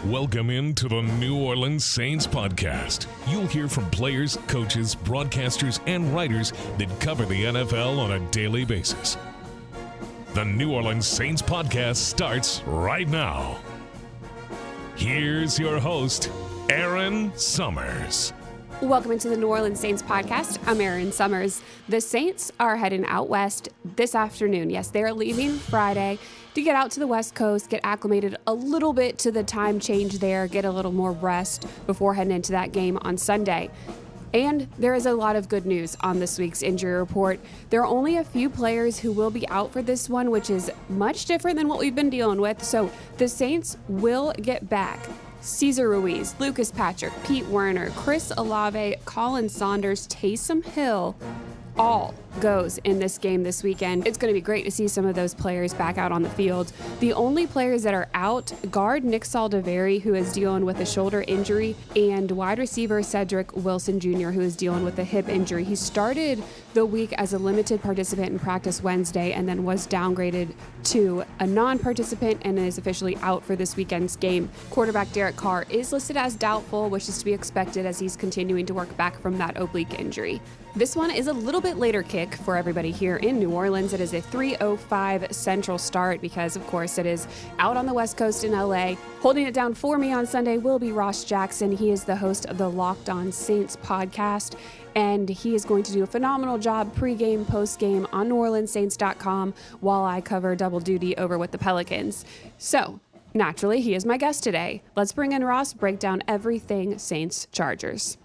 Welcome into the New Orleans Saints podcast. You'll hear from players, coaches, broadcasters, and writers that cover the NFL on a daily basis. The New Orleans Saints podcast starts right now. Here's your host, Erin Summers. Welcome into the New Orleans Saints podcast. I'm Erin Summers. The Saints are heading out west this afternoon. Yes, they are leaving Friday to get out to the West Coast, get acclimated a little bit to the time change there, get a little more rest before heading into that game on Sunday. And there is a lot of good news on this week's injury report. There are only a few players who will be out for this one, which is much different than what we've been dealing with. So the Saints will get back Cesar Ruiz, Lucas Patrick, Pete Werner, Chris Olave, Colin Saunders, Taysom Hill, all goes in this game this weekend. It's going to be great to see some of those players back out on the field. The only players that are out, guard Nick Saldiveri, who is dealing with a shoulder injury, and wide receiver Cedric Wilson Jr., who is dealing with a hip injury. He started the week as a limited participant in practice Wednesday and then was downgraded to a non-participant and is officially out for this weekend's game. Quarterback Derek Carr is listed as doubtful, which is to be expected as he's continuing to work back from that oblique injury. This one is a little bit later kick for everybody here in New Orleans. It is a 3:05 Central start because, of course, it is out on the West Coast in LA. Holding it down for me on Sunday will be Ross Jackson. He is the host of the Locked On Saints podcast, and he is going to do a phenomenal job pregame, postgame on NewOrleansSaints.com while I cover double duty over with the Pelicans. So, naturally, he is my guest today. Let's bring in Ross, break down everything Saints Chargers.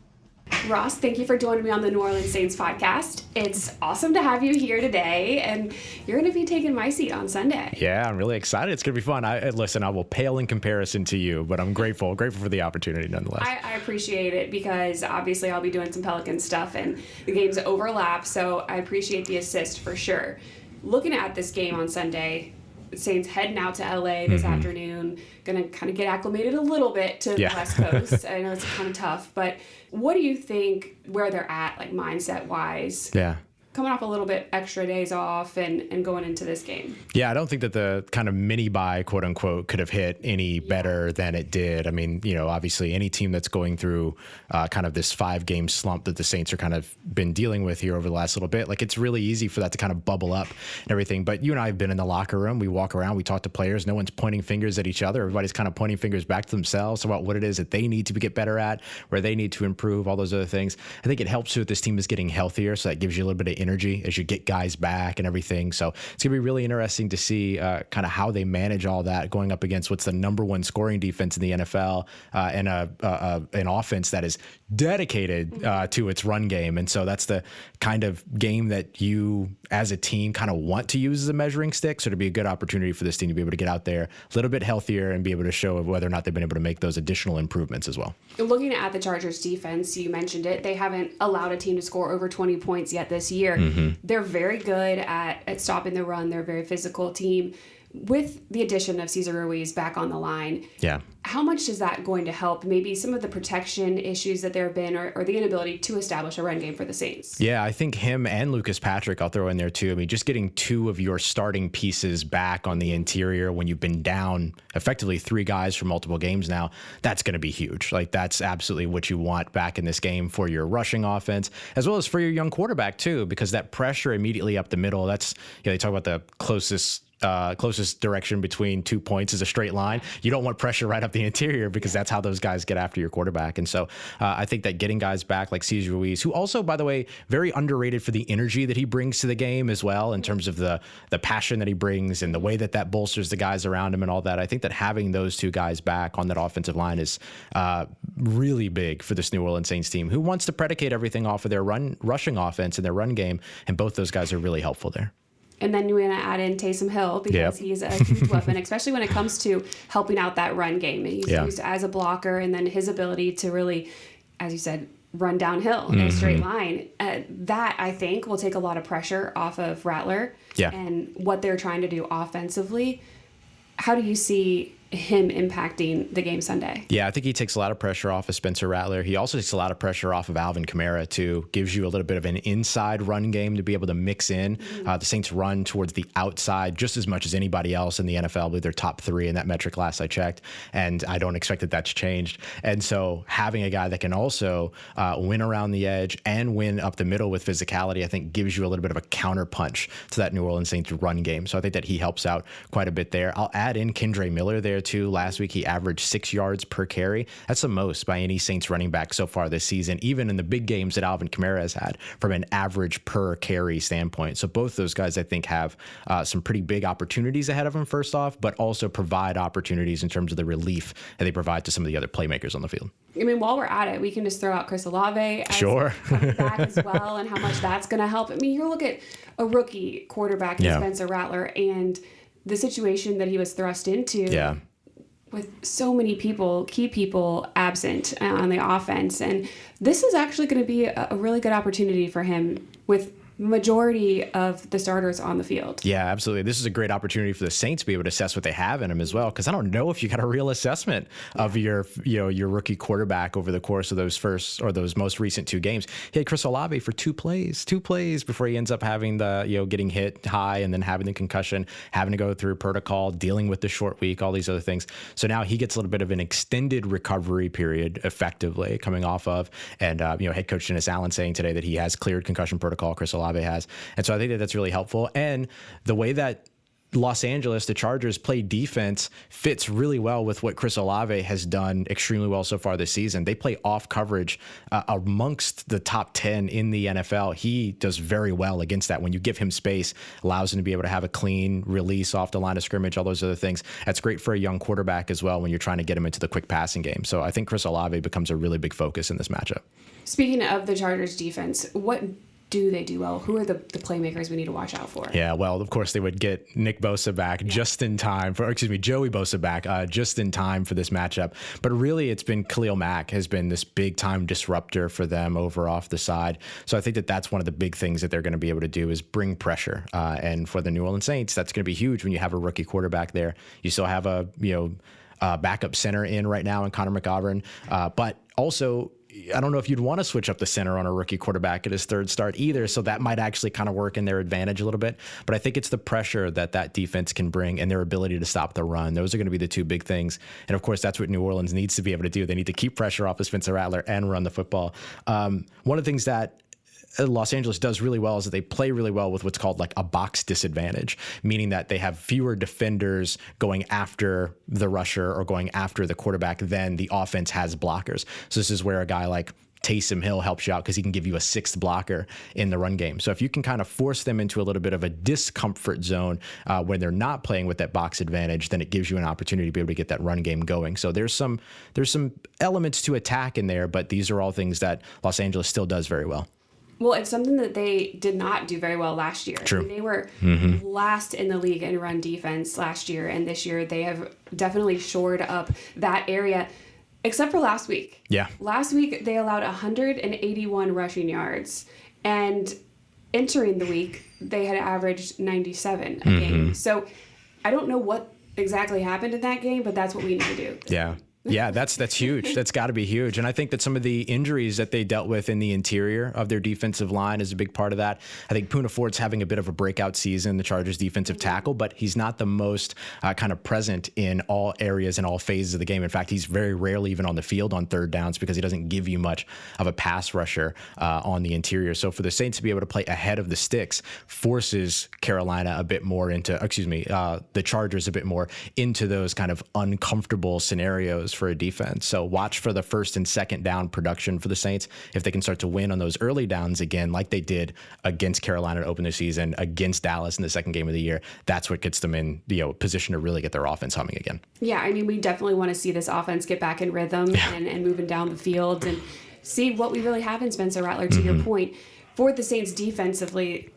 Ross, thank you for joining me on the New Orleans Saints podcast. It's awesome to have you here today, and you're going to be taking my seat on Sunday. Yeah, I'm really excited. It's going to be fun. Listen, I will pale in comparison to you, but I'm grateful for the opportunity nonetheless. I appreciate it because obviously I'll be doing some Pelican stuff, and the games overlap, so I appreciate the assist for sure. Looking at this game on Sunday, Saints heading out to LA this afternoon, going to kind of get acclimated a little bit to the West Coast. I know it's kind of tough, but what do you think where they're at, like mindset-wise? Yeah. Coming off a little bit extra days off and going into this game. Yeah, I don't think that the kind of mini bye, quote unquote, could have hit any better than it did. I mean, obviously any team that's going through kind of this 5-game slump that the Saints are kind of been dealing with here over the last little bit, like it's really easy for that to kind of bubble up and everything. But you and I have been in the locker room. We walk around, we talk to players. No one's pointing fingers at each other. Everybody's kind of pointing fingers back to themselves about what it is that they need to get better at, where they need to improve, all those other things. I think it helps too that this team is getting healthier, so that gives you a little bit of energy as you get guys back and everything. So it's going to be really interesting to see kind of how they manage all that going up against what's the number one scoring defense in the NFL and an offense that is dedicated to its run game. And so that's the kind of game that you as a team kind of want to use as a measuring stick. So it'd be a good opportunity for this team to be able to get out there a little bit healthier and be able to show whether or not they've been able to make those additional improvements as well. Looking at the Chargers defense, you mentioned it, they haven't allowed a team to score over 20 points yet this year. They're very good at stopping the run. They're a very physical team. With the addition of Cesar Ruiz back on the line, how much is that going to help maybe some of the protection issues that there have been or the inability to establish a run game for the Saints? Yeah, I think him and Lucas Patrick, I'll throw in there too. I mean, just getting two of your starting pieces back on the interior when you've been down effectively 3 guys for multiple games now, that's going to be huge. Like that's absolutely what you want back in this game for your rushing offense, as well as for your young quarterback too, because that pressure immediately up the middle, that's, they talk about the closest direction between 2 points is a straight line. You don't want pressure right up the interior because that's how those guys get after your quarterback. And so I think that getting guys back like Cesar Ruiz, who also, by the way, very underrated for the energy that he brings to the game as well, in terms of the passion that he brings and the way that bolsters the guys around him and all that. I think that having those 2 guys back on that offensive line is really big for this New Orleans Saints team, who wants to predicate everything off of their rushing offense and their run game. And both those guys are really helpful there. And then we're going to add in Taysom Hill because he's a huge weapon, especially when it comes to helping out that run game. He's used as a blocker, and then his ability to really, as you said, run downhill in a straight line. That, I think, will take a lot of pressure off of Rattler and what they're trying to do offensively. How do you see him impacting the game Sunday? Yeah, I think he takes a lot of pressure off of Spencer Rattler. He also takes a lot of pressure off of Alvin Kamara, too. Gives you a little bit of an inside run game to be able to mix in. The Saints run towards the outside just as much as anybody else in the NFL. I believe they're top 3 in that metric last I checked, and I don't expect that that's changed. And so having a guy that can also win around the edge and win up the middle with physicality, I think gives you a little bit of a counter punch to that New Orleans Saints run game. So I think that he helps out quite a bit there. I'll add in Kendre Miller there too. Last week he averaged 6 yards per carry. That's the most by any Saints running back so far this season, even in the big games that Alvin Kamara has had from an average per carry standpoint. So both those guys, I think, have some pretty big opportunities ahead of them, first off, but also provide opportunities in terms of the relief that they provide to some of the other playmakers on the field. I mean, while we're at it, we can just throw out Chris Olave as coming back as well, and how much that's going to help. I mean, you look at a rookie quarterback, Spencer Rattler, and the situation that he was thrust into with so many key people absent on the offense. And this is actually going to be a really good opportunity for him with majority of the starters on the field. Yeah, absolutely. This is a great opportunity for the Saints to be able to assess what they have in him as well, because I don't know if you got a real assessment of your rookie quarterback over the course of those most recent 2 games. He had Chris Olave for 2 plays before he ends up having the getting hit high and then having the concussion, having to go through protocol, dealing with the short week, all these other things. So now he gets a little bit of an extended recovery period, effectively coming off of, and head coach Dennis Allen saying today that he has cleared concussion protocol. Chris Olave has. And so I think that that's really helpful. And the way that Los Angeles, the Chargers, play defense fits really well with what Chris Olave has done extremely well so far this season. They play off coverage amongst the top 10 in the NFL. He does very well against that. When you give him space, allows him to be able to have a clean release off the line of scrimmage, all those other things. That's great for a young quarterback as well when you're trying to get him into the quick passing game. So I think Chris Olave becomes a really big focus in this matchup. Speaking of the Chargers defense, what do they do well? Who are the playmakers we need to watch out for? Yeah, well, of course, they would get Nick Bosa back just in time Joey Bosa back just in time for this matchup. But really, it's been Khalil Mack has been this big time disruptor for them over off the side. So I think that that's one of the big things that they're going to be able to do is bring pressure. And for the New Orleans Saints, that's going to be huge when you have a rookie quarterback there. You still have a backup center in right now in Connor McGovern, but also, I don't know if you'd want to switch up the center on a rookie quarterback at his third start either. So that might actually kind of work in their advantage a little bit. But I think it's the pressure that defense can bring and their ability to stop the run. Those are going to be the 2 big things. And of course, that's what New Orleans needs to be able to do. They need to keep pressure off of Spencer Rattler and run the football. One of the things that Los Angeles does really well is that they play really well with what's called like a box disadvantage, meaning that they have fewer defenders going after the rusher or going after the quarterback than the offense has blockers. So this is where a guy like Taysom Hill helps you out because he can give you a 6th blocker in the run game. So if you can kind of force them into a little bit of a discomfort zone when they're not playing with that box advantage, then it gives you an opportunity to be able to get that run game going. So there's some elements to attack in there, but these are all things that Los Angeles still does very well. Well, it's something that they did not do very well last year. True. I mean, they were last in the league in run defense last year, and this year they have definitely shored up that area, except for last week. Yeah. Last week they allowed 181 rushing yards, and entering the week they had averaged 97 a game. So I don't know what exactly happened in that game, but that's what we need to do. Yeah. Yeah, that's huge. That's got to be huge. And I think that some of the injuries that they dealt with in the interior of their defensive line is a big part of that. I think Poona Ford's having a bit of a breakout season, the Chargers defensive tackle, but he's not the most kind of present in all areas and all phases of the game. In fact, he's very rarely even on the field on third downs because he doesn't give you much of a pass rusher on the interior. So for the Saints to be able to play ahead of the sticks forces Carolina a bit more into, the Chargers a bit more into those kind of uncomfortable scenarios for a defense. So watch for the first and second down production for the Saints. If they can start to win on those early downs again, like they did against Carolina to open the season, against Dallas in the second game of the year, that's what gets them in position to really get their offense humming again. Yeah, I mean, we definitely want to see this offense get back in rhythm and moving down the field and see what we really have in Spencer Rattler, to your point. For the Saints defensively,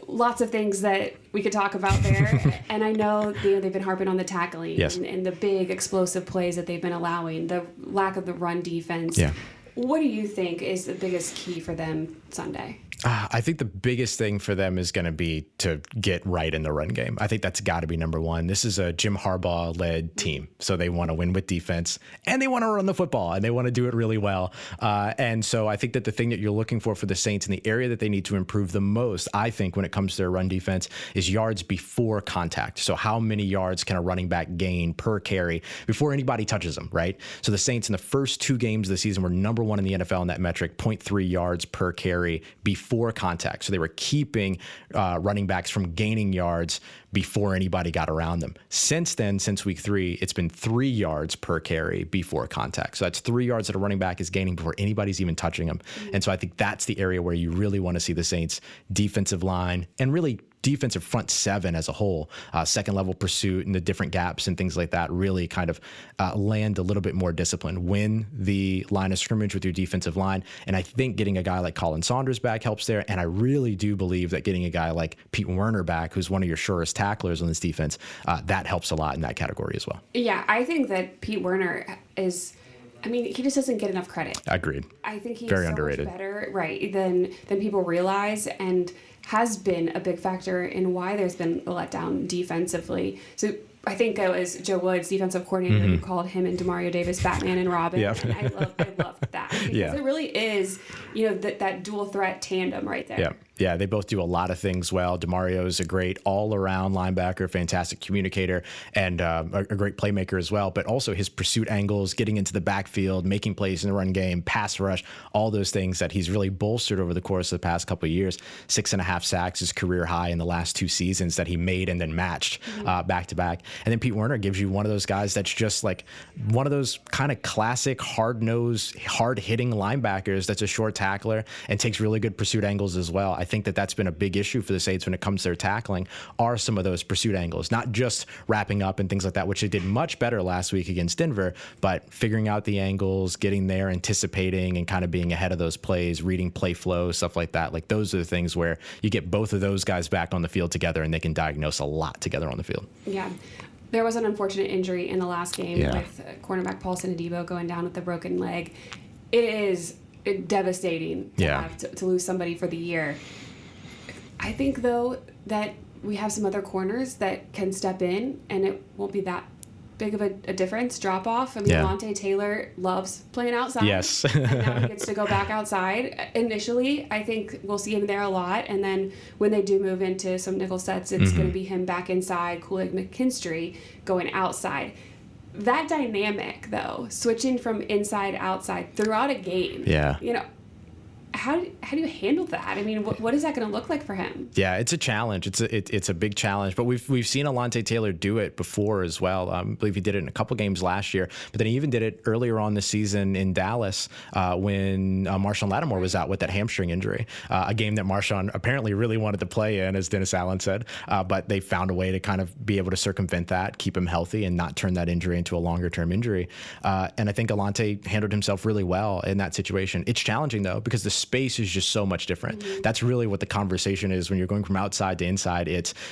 lots of things that we could talk about there. And I know they've been harping on the tackling and the big explosive plays that they've been allowing, the lack of the run defense. Yeah. What do you think is the biggest key for them Sunday? I think the biggest thing for them is going to be to get right in the run game. I think that's got to be number one. This is a Jim Harbaugh-led team, so they want to win with defense, and they want to run the football, and they want to do it really well. And so I think that the thing that you're looking for the Saints, and the area that they need to improve the most, I think, when it comes to their run defense, is yards before contact. So how many yards can a running back gain per carry before anybody touches them, right? So the Saints in the first 2 games of the season were number 1 in the NFL in that metric, 0.3 yards per carry before contact. So they were keeping running backs from gaining yards before anybody got around them. Since then, since week 3, it's been 3 yards per carry before contact. So that's 3 yards that a running back is gaining before anybody's even touching them. And so I think that's the area where you really want to see the Saints defensive line and really defensive front 7 as a whole, second level pursuit and the different gaps and things like that really kind of land a little bit more discipline, win the line of scrimmage with your defensive line. And I think getting a guy like Colin Saunders back helps there. And I really do believe that getting a guy like Pete Werner back, who's one of your surest tacklers on this defense, that helps a lot in that category as well. Yeah, I think that Pete Werner he just doesn't get enough credit. Agreed. I think he's very so underrated. Much better, right, than people realize, and has been a big factor in why there's been a letdown defensively. So I think it was Joe Woods, defensive coordinator, who called him and Demario Davis Batman and Robin. Yep. And I loved that because it really is, that dual threat tandem right there. Yeah. Yeah, they both do a lot of things well. DeMario is a great all-around linebacker, fantastic communicator, and a great playmaker as well. But also his pursuit angles, getting into the backfield, making plays in the run game, pass rush, all those things that he's really bolstered over the course of the past couple of years. 6.5 sacks, his career high in the last 2 seasons that he made and then matched back-to-back. And then Pete Werner gives you one of those guys that's just like one of those kind of classic hard-nosed, hard-hitting linebackers that's a short tackler and takes really good pursuit angles as well. I think that that's been a big issue for the Saints when it comes to their tackling, are some of those pursuit angles, not just wrapping up and things like that, which they did much better last week against Denver, but figuring out the angles, getting there, anticipating, and kind of being ahead of those plays, reading play flow, stuff like that. Like those are the things where you get both of those guys back on the field together and they can diagnose a lot together on the field. Yeah. There was an unfortunate injury in the last game with cornerback Paulson Adebo going down with a broken leg. It is devastating to lose somebody for the year. I think, though, that we have some other corners that can step in, and it won't be that big of a difference, drop off. I mean, Alontae Taylor loves playing outside. Yes. And now he gets to go back outside. Initially, I think we'll see him there a lot, and then when they do move into some nickel sets, it's going to be him back inside, Kool-Aid McKinstry going outside. That dynamic, though, switching from inside outside throughout a game, how do you handle that? I mean, what is that going to look like for him? Yeah, it's a challenge. It's a big challenge, but we've seen Alontae Taylor do it before as well. I believe he did it in a couple games last year, but then he even did it earlier on this season in Dallas when Marshawn Lattimore was out with that hamstring injury, a game that Marshawn apparently really wanted to play in, as Dennis Allen said, but they found a way to kind of be able to circumvent that, keep him healthy, and not turn that injury into a longer-term injury. And I think Alontae handled himself really well in that situation. It's challenging, though, because the space is just so much different. That's really what the conversation is when you're going from outside to inside.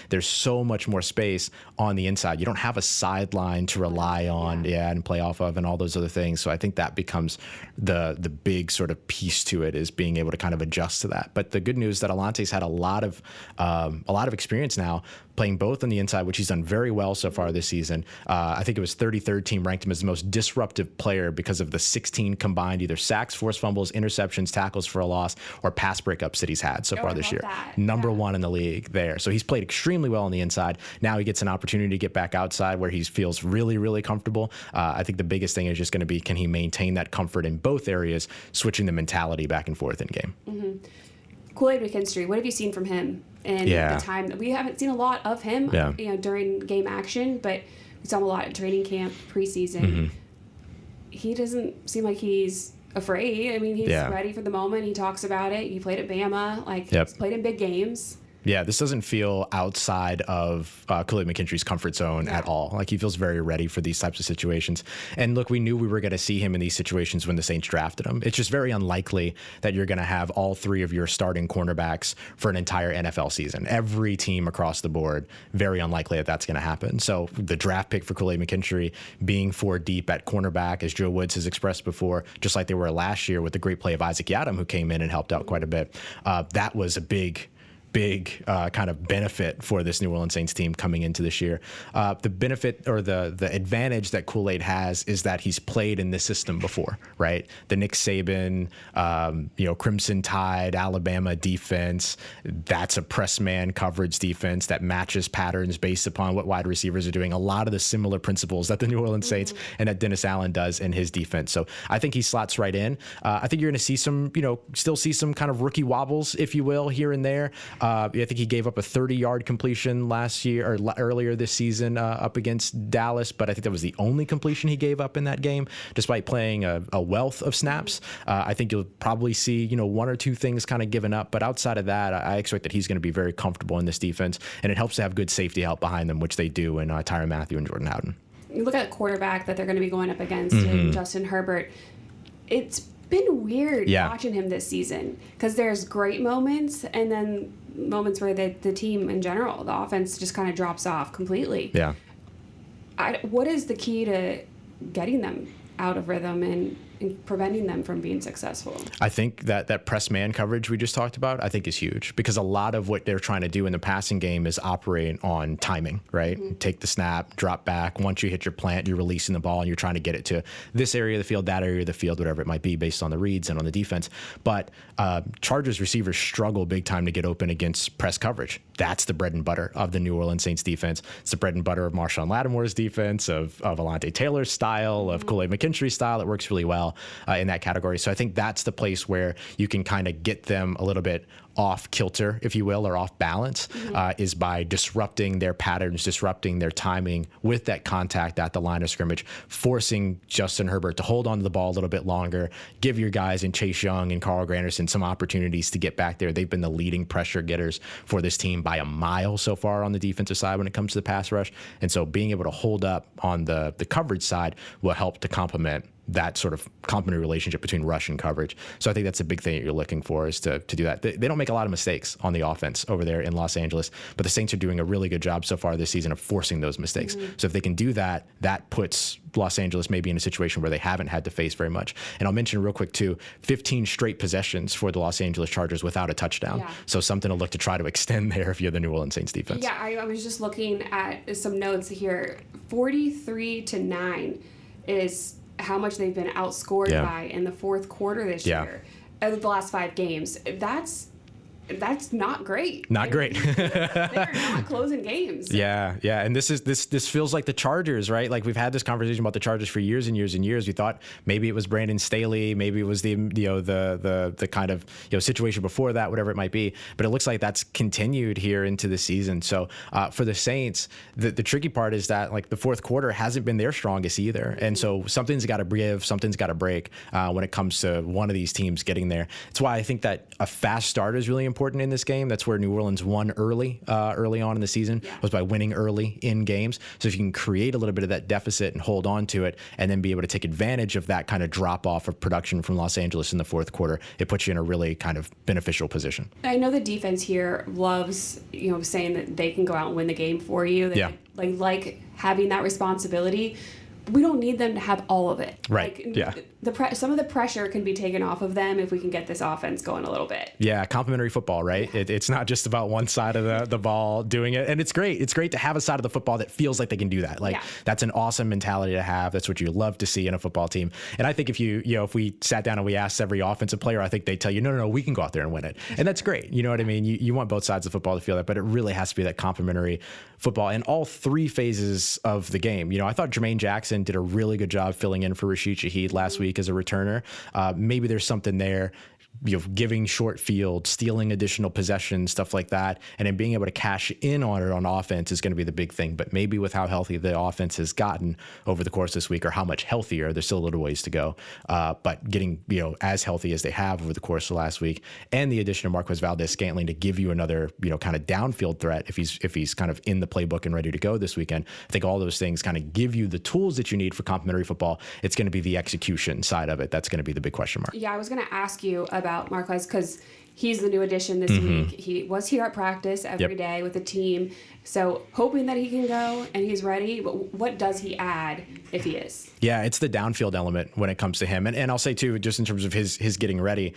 There's so much more space on the inside. You don't have a sideline to rely on and play off of and all those other things. So I think that becomes the big sort of piece to it, is being able to kind of adjust to that. But the good news is that Alontae's had a lot of experience now playing both on the inside, which he's done very well so far this season. I think it was 33rd team ranked him as the most disruptive player because of the 16 combined either sacks, forced fumbles, interceptions, tackles for a loss, or pass breakups that he's had so far this year. Number 1 in the league there. So he's played extremely well on the inside. Now he gets an opportunity to get back outside where he feels really, really comfortable. I think the biggest thing is just going to be, can he maintain that comfort in both areas, switching the mentality back and forth in game. Kool-Aid McKinstry, what have you seen from him in the time? We haven't seen a lot of him during game action, but we saw him a lot at training camp, preseason. He doesn't seem like he's afraid. I mean, he's ready for the moment. He talks about it. He played at Bama. He's played in big games. Yeah, this doesn't feel outside of Khalid McKinstry's comfort zone at all. Like, he feels very ready for these types of situations. And look, we knew we were going to see him in these situations when the Saints drafted him. It's just very unlikely that you're going to have all three of your starting cornerbacks for an entire NFL season. Every team across the board, very unlikely that that's going to happen. So the draft pick for Khalid McKinstry being 4 deep at cornerback, as Joe Woods has expressed before, just like they were last year with the great play of Isaac Yiadom, who came in and helped out quite a bit. That was a big kind of benefit for this New Orleans Saints team coming into this year. The benefit or the advantage that Kool-Aid has is that he's played in this system before, right? The Nick Saban, Crimson Tide, Alabama defense, that's a press man coverage defense that matches patterns based upon what wide receivers are doing. A lot of the similar principles that the New Orleans Saints and that Dennis Allen does in his defense. So I think he slots right in. I think you're going to see some, still see some kind of rookie wobbles, if you will, here and there. I think he gave up a 30-yard completion last year or earlier this season up against Dallas, but I think that was the only completion he gave up in that game, despite playing a wealth of snaps. I think you'll probably see, 1 or 2 things kind of given up, but outside of that, I expect that he's going to be very comfortable in this defense, and it helps to have good safety help behind them, which they do in Tyrann Mathieu and Jordan Howden. You look at the quarterback that they're going to be going up against, Justin Herbert. It's been weird watching him this season because there's great moments and then moments where the team in general, the offense just kind of drops off completely. Yeah. What is the key to getting them out of rhythm and preventing them from being successful? I think that press man coverage we just talked about, I think is huge because a lot of what they're trying to do in the passing game is operate on timing, right? Take the snap, drop back. Once you hit your plant, you're releasing the ball and you're trying to get it to this area of the field, that area of the field, whatever it might be based on the reads and on the defense. But Chargers receivers struggle big time to get open against press coverage. That's the bread and butter of the New Orleans Saints defense. It's the bread and butter of Marshawn Lattimore's defense, of Alontae Taylor's style, of Kool-Aid McKinstry's style. It works really well in that category. So I think that's the place where you can kind of get them a little bit off kilter, if you will, or off balance, is by disrupting their patterns, disrupting their timing with that contact at the line of scrimmage, forcing Justin Herbert to hold on to the ball a little bit longer, give your guys in Chase Young and Carl Granderson some opportunities to get back there. They've been the leading pressure getters for this team by a mile so far on the defensive side when it comes to the pass rush. And so being able to hold up on the coverage side will help to complement that sort of complementary relationship between rush and coverage. So I think that's a big thing that you're looking for is to do that. They don't make a lot of mistakes on the offense over there in Los Angeles, but the Saints are doing a really good job so far this season of forcing those mistakes. So if they can do that, that puts Los Angeles maybe in a situation where they haven't had to face very much. And I'll mention real quick too, 15 straight possessions for the Los Angeles Chargers without a touchdown. Yeah. So something to look to try to extend there if you're the New Orleans Saints defense. Yeah, I was just looking at some notes here. 43-9 is how much they've been outscored by in the fourth quarter this year. The last 5 games. That's not great. Not great. They're not closing games. Yeah. And this feels like the Chargers, right? Like we've had this conversation about the Chargers for years and years and years. We thought maybe it was Brandon Staley, maybe it was the kind of situation before that, whatever it might be. But it looks like that's continued here into the season. So for the Saints, the tricky part is that like the fourth quarter hasn't been their strongest either, and so something's got to give, something's got to break when it comes to one of these teams getting there. It's why I think that a fast start is really important in this game. That's where New Orleans won early on in the season, was by winning early in games. So if you can create a little bit of that deficit and hold on to it and then be able to take advantage of that kind of drop off of production from Los Angeles in the fourth quarter, it puts you in a really kind of beneficial position. I know the defense here loves, saying that they can go out and win the game for you. They like having that responsibility. We don't need them to have all of it. Right. Some of the pressure can be taken off of them if we can get this offense going a little bit. Yeah, complementary football, right? It's not just about one side of the ball doing it. And it's great. It's great to have a side of the football that feels like they can do that. That's an awesome mentality to have. That's what you love to see in a football team. And I think if we sat down and we asked every offensive player, I think they'd tell you, no, we can go out there and win it. And that's great. You know what I mean? You want both sides of football to feel that, but it really has to be that complementary football in all 3 phases of the game. I thought Jermaine Jackson did a really good job filling in for Rashid Shaheed last week as a returner. Maybe there's something there. giving short field, stealing additional possessions, stuff like that, and then being able to cash in on it on offense is going to be the big thing. But maybe with how healthy the offense has gotten over the course of this week, or how much healthier, there's still a little ways to go. But getting as healthy as they have over the course of last week, and the addition of Marquez Valdez-Scantling to give you another kind of downfield threat if he's kind of in the playbook and ready to go this weekend. I think all those things kind of give you the tools that you need for complementary football. It's going to be the execution side of it that's going to be the big question mark. Yeah, I was going to ask you about Marquez because he's the new addition this week. He was here at practice every day with the team. So hoping that he can go and he's ready. But what does he add if he is? Yeah, it's the downfield element when it comes to him. And I'll say, too, just in terms of his getting ready,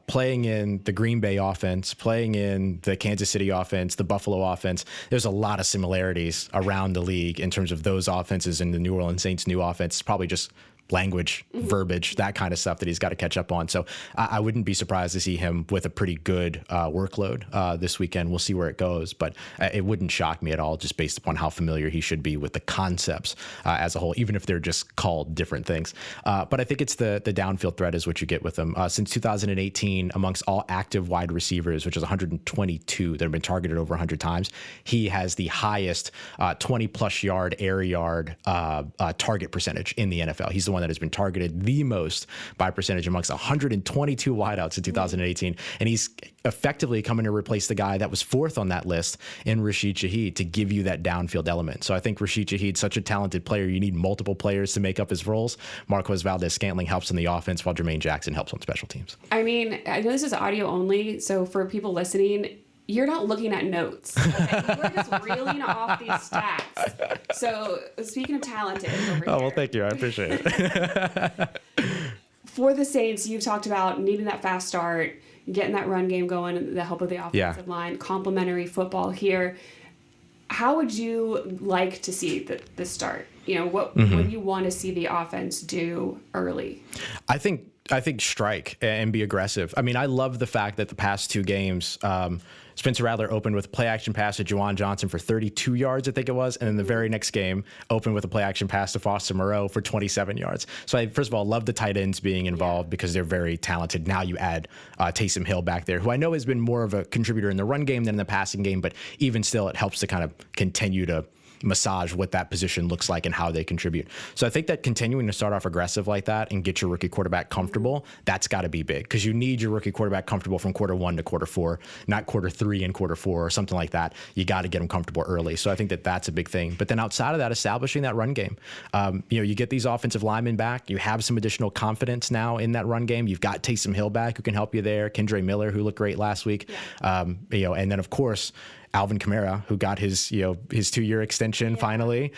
playing in the Green Bay offense, playing in the Kansas City offense, the Buffalo offense, there's a lot of similarities around the league in terms of those offenses and the New Orleans Saints' new offense. It's probably just language, verbiage, that kind of stuff that he's got to catch up on. So I wouldn't be surprised to see him with a pretty good workload this weekend. We'll see where it goes, but it wouldn't shock me at all just based upon how familiar he should be with the concepts as a whole, even if they're just called different things. But I think it's the downfield threat is what you get with him. Since 2018, amongst all active wide receivers, which is 122 that have been targeted over 100 times, he has the highest 20-plus yard, air yard target percentage in the NFL. He's the one that has been targeted the most by percentage amongst 122 wideouts in 2018. And he's effectively coming to replace the guy that was fourth on that list in Rashid Shaheed to give you that downfield element. So I think Rashid Shaheed's such a talented player. You need multiple players to make up his roles. Marquez Valdez-Scantling helps in the offense while Jermaine Jackson helps on special teams. I mean, I know this is audio only. So for people listening, you're not looking at notes. Okay? You're just reeling off these stats. So speaking of talented over here. Oh, well, thank you. I appreciate it. For the Saints, you've talked about needing that fast start, getting that run game going, the help of the offensive line, complementary football here. How would you like to see the start? What do you want to see the offense do early? I think strike and be aggressive. I mean, I love the fact that the past two games, Spencer Rattler opened with a play-action pass to Juwan Johnson for 32 yards, I think it was, and then the very next game opened with a play-action pass to Foster Moreau for 27 yards. So I, first of all, love the tight ends being involved because they're very talented. Now you add Taysom Hill back there, who I know has been more of a contributor in the run game than in the passing game, but even still, it helps to kind of continue to massage what that position looks like and how they contribute. So I think that continuing to start off aggressive like that and get your rookie quarterback comfortable, that's got to be big because you need your rookie quarterback comfortable from quarter 1 to quarter 4, not quarter 3 and quarter 4 or something like that. You got to get them comfortable early. So I think that that's a big thing. But then outside of that, establishing that run game, you get these offensive linemen back. You have some additional confidence now in that run game. You've got Taysom Hill back who can help you there. Kendre Miller, who looked great last week. And then of course, Alvin Kamara, who got his 2-year extension finally,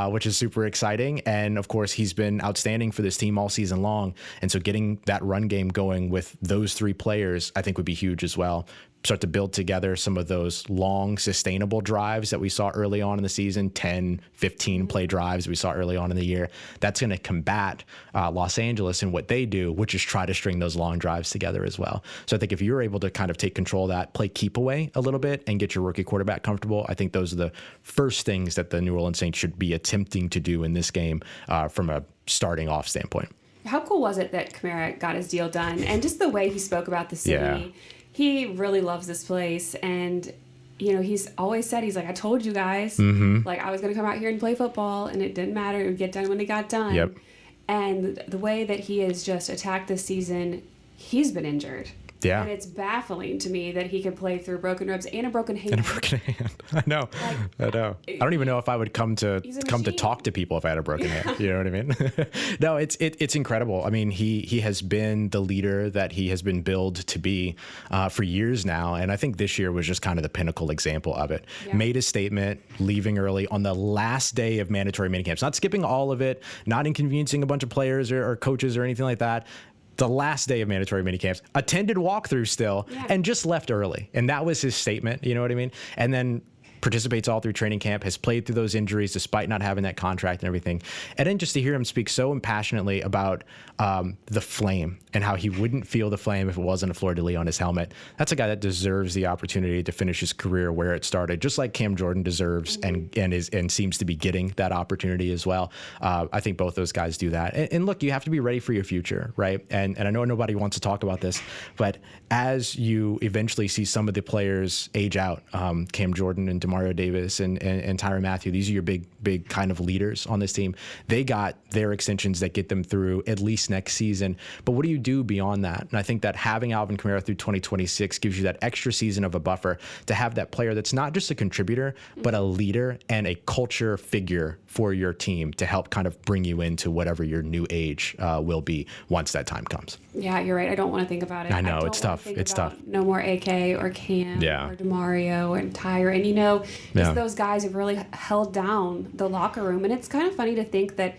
which is super exciting. And of course, he's been outstanding for this team all season long. And so getting that run game going with those three players, I think would be huge as well. Start to build together some of those long, sustainable drives that we saw early on in the season, 10, 15 play drives we saw early on in the year. That's going to combat Los Angeles and what they do, which is try to string those long drives together as well. So I think if you're able to kind of take control of that, play keep away a little bit and get your rookie quarterback comfortable, I think those are the first things that the New Orleans Saints should be attempting to do in this game from a starting off standpoint. How cool was it that Kamara got his deal done? And just the way he spoke about the city. Yeah. He really loves this place, and he's always said, he's like, I told you guys, like I was going to come out here and play football, and it didn't matter. It would get done when it got done. Yep. And the way that he has just attacked this season, he's been injured. Yeah. And it's baffling to me that he could play through broken ribs and a broken hand. I know. I know. I don't even know if I would come to talk to people if I had a broken hand. You know what I mean? No, it's incredible. I mean, he has been the leader that he has been billed to be for years now. And I think this year was just kind of the pinnacle example of it. Yeah. Made a statement, leaving early on the last day of mandatory minicamps, not skipping all of it, not inconveniencing a bunch of players or coaches or anything like that. The last day of mandatory minicamps, attended walkthroughs still, and just left early. And that was his statement, you know what I mean? And then participates all through training camp, has played through those injuries despite not having that contract and everything. And then just to hear him speak so impassionately about the flame and how he wouldn't feel the flame if it wasn't a fleur-de-lis on his helmet. That's a guy that deserves the opportunity to finish his career where it started, just like Cam Jordan deserves and seems to be getting that opportunity as well. I think both those guys do that. And look, you have to be ready for your future, right? And I know nobody wants to talk about this, but as you eventually see some of the players age out, Cam Jordan and Demario Davis and Tyrann Mathieu, these are your big kind of leaders on this team. They got their extensions that get them through at least next season. But what do you do beyond that? And I think that having Alvin Kamara through 2026 gives you that extra season of a buffer to have that player that's not just a contributor, but a leader and a culture figure for your team to help kind of bring you into whatever your new age will be once that time comes. Yeah, you're right. I don't want to think about it. I know, it's tough. It's tough. No more AK or Cam or Demario and Tyre. And, just those guys have really held down the locker room. And it's kind of funny to think that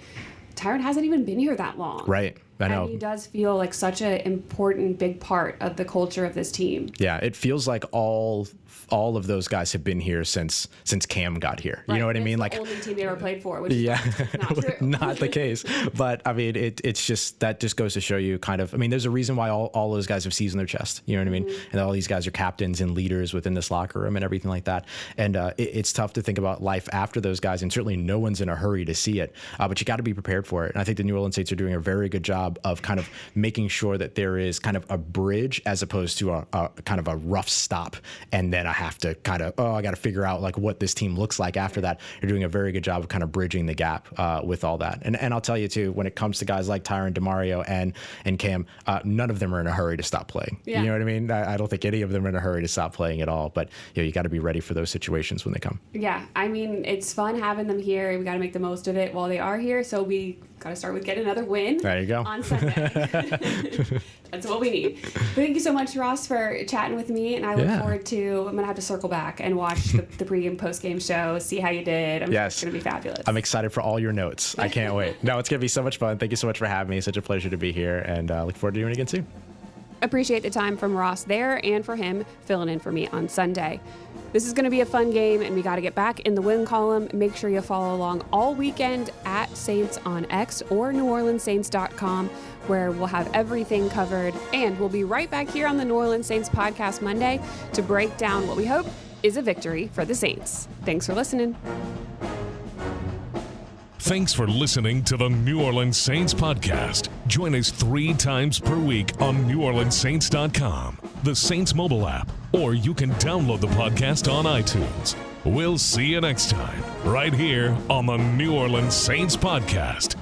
Tyrann hasn't even been here that long. Right. I know. And he does feel like such an important, big part of the culture of this team. Yeah, it feels like all of those guys have been here since Cam got here. Right. You know what I mean? Like the only team they ever played for, which is not true. Not the case. But I mean, it's just that just goes to show you kind of. I mean, there's a reason why all those guys have C's in their chest. You know what I mean? And all these guys are captains and leaders within this locker room and everything like that. And it's tough to think about life after those guys, and certainly no one's in a hurry to see it. But you got to be prepared for it. And I think the New Orleans Saints are doing a very good job of kind of making sure that there is kind of a bridge as opposed to a kind of a rough stop, and then I have to kind of I got to figure out like what this team looks like after that. You're doing a very good job of kind of bridging the gap with all that. And I'll tell you too, when it comes to guys like Tyrann, Demario, and Cam, none of them are in a hurry to stop playing. Yeah. You know what I mean? I don't think any of them are in a hurry to stop playing at all. But you got to be ready for those situations when they come. Yeah, I mean, it's fun having them here. We got to make the most of it while they are here. So we got to start with getting another win. There you go. On Sunday. That's what we need. But thank you so much, Ross, for chatting with me. And I look forward to, I'm going to have to circle back and watch the pregame, postgame show, see how you did. It's going to be fabulous. I'm excited for all your notes. I can't wait. No, it's going to be so much fun. Thank you so much for having me. Such a pleasure to be here, and look forward to doing it again soon. Appreciate the time from Ross there and for him filling in for me on Sunday. This is going to be a fun game, and we got to get back in the win column. Make sure you follow along all weekend at Saints on X or NewOrleansSaints.com, where we'll have everything covered. And we'll be right back here on the New Orleans Saints podcast Monday to break down what we hope is a victory for the Saints. Thanks for listening. Thanks for listening to the New Orleans Saints podcast. Join us 3 times per week on NewOrleansSaints.com, the Saints mobile app, or you can download the podcast on iTunes. We'll see you next time, right here on the New Orleans Saints podcast.